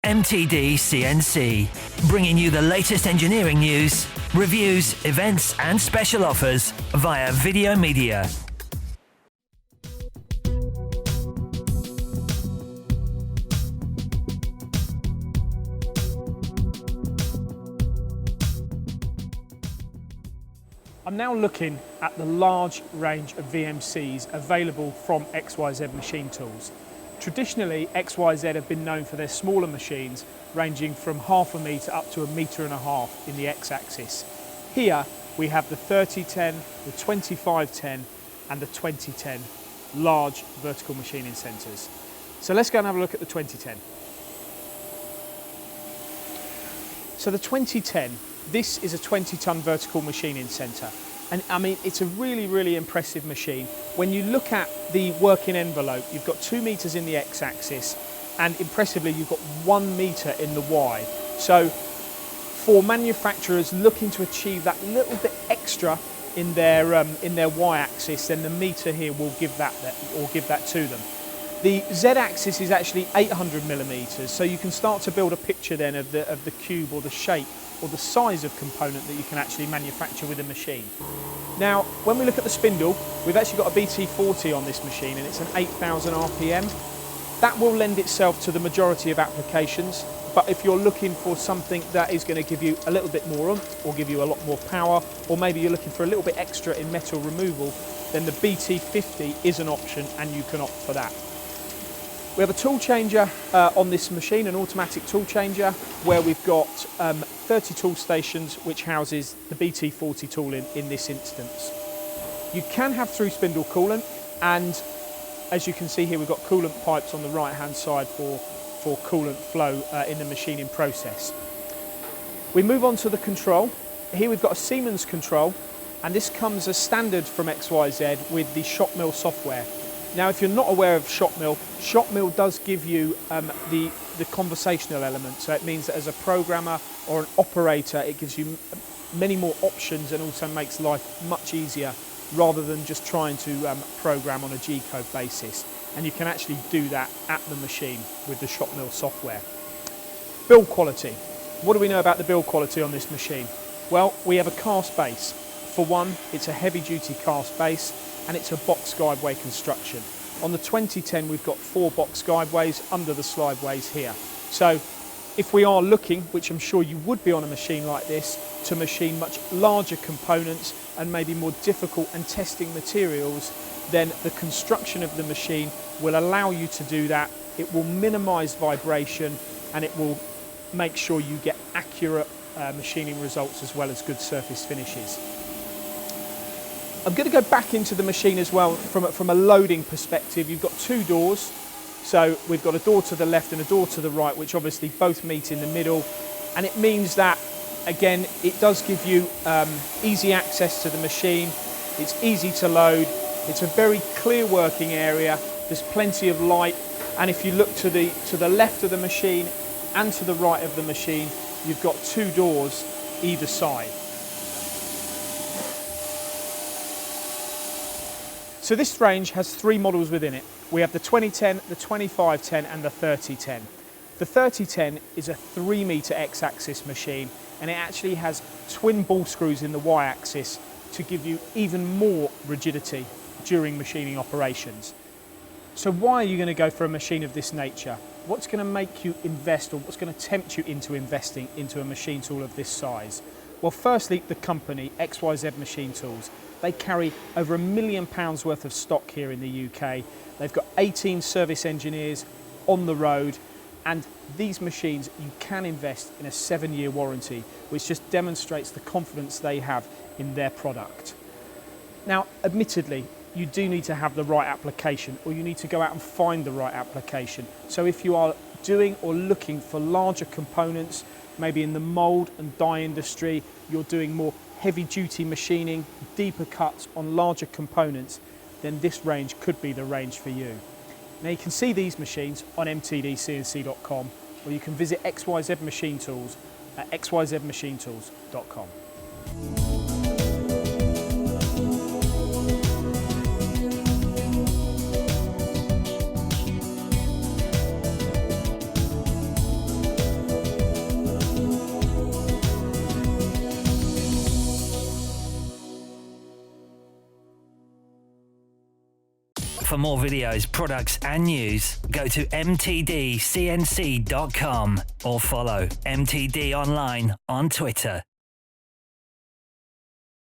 MTD CNC, bringing you the latest engineering news, reviews, events and special offers via video media. I'm now looking at the large range of VMCs available from XYZ Machine Tools. Traditionally, XYZ have been known for their smaller machines, ranging from 1/2 metre up to 1.5 metres in the X-axis. Here we have the 3010, the 2510 and the 2010 large vertical machining centres. So let's go and have a look at the 2010. So the 2010, this is a 20-tonne vertical machining centre. And I mean, it's a really impressive machine. When you look at the working envelope, you've got 2 metres in the X-axis and impressively you've got 1 metre in the Y. So for manufacturers looking to achieve that little bit extra in their Y-axis, then the metre here will give that to them. The Z-axis is actually 800 millimetres, so you can start to build a picture then of the cube or the shape or the size of component that you can actually manufacture with a machine. Now, when we look at the spindle, we've actually got a BT40 on this machine and it's an 8,000 RPM. That will lend itself to the majority of applications, but if you're looking for something that is going to give you a little bit more oomph or give you a lot more power, or maybe you're looking for a little bit extra in metal removal, then the BT50 is an option and you can opt for that. We have a tool changer on this machine, an automatic tool changer, where we've got 30 tool stations which houses the BT40 tool in this instance. You can have through spindle coolant, and as you can see here we've got coolant pipes on the right hand side for coolant flow in the machining process. We move on to the control. Here we've got a Siemens control, and this comes as standard from XYZ with the ShopMill software. Now, if you're not aware of ShopMill does give you the conversational element. So it means that as a programmer or an operator, it gives you many more options and also makes life much easier rather than just trying to program on a G-code basis. And you can actually do that at the machine with the ShopMill software. Build quality. What do we know about the build quality on this machine? Well, we have a cast base. For one, it's a heavy-duty cast base, and it's a box guideway construction. On the 2010 we've got 4 box guideways under the slideways here. So if we are looking, which I'm sure you would be on a machine like this, to machine much larger components and maybe more difficult and testing materials, then the construction of the machine will allow you to do that. It will minimise vibration and it will make sure you get accurate machining results as well as good surface finishes. I'm going to go back into the machine as well from a loading perspective. You've got 2 doors, so we've got a door to the left and a door to the right, which obviously both meet in the middle, and it means that, again, it does give you easy access to the machine. It's easy to load, it's a very clear working area, there's plenty of light, and if you look to the left of the machine and to the right of the machine, you've got 2 doors either side. So this range has 3 models within it. We have the 2010, the 2510 and the 3010. The 3010 is a 3 metre X-axis machine, and it actually has twin ball screws in the Y-axis to give you even more rigidity during machining operations. So why are you going to go for a machine of this nature? What's going to make you invest, or what's going to tempt you into investing into a machine tool of this size? Well, firstly, the company, XYZ Machine Tools. They carry over £1 million worth of stock here in the UK. They've got 18 service engineers on the road, and these machines, you can invest in a 7-year warranty, which just demonstrates the confidence they have in their product. Now, admittedly, you do need to have the right application, or you need to go out and find the right application. So if you are doing or looking for larger components, maybe in the mould and die industry, you're doing more heavy-duty machining, deeper cuts on larger components, then this range could be the range for you. Now you can see these machines on mtdcnc.com, or you can visit XYZ Machine Tools at xyzmachinetools.com. For more videos, products and news, go to mtdcnc.com or follow MTD Online on Twitter.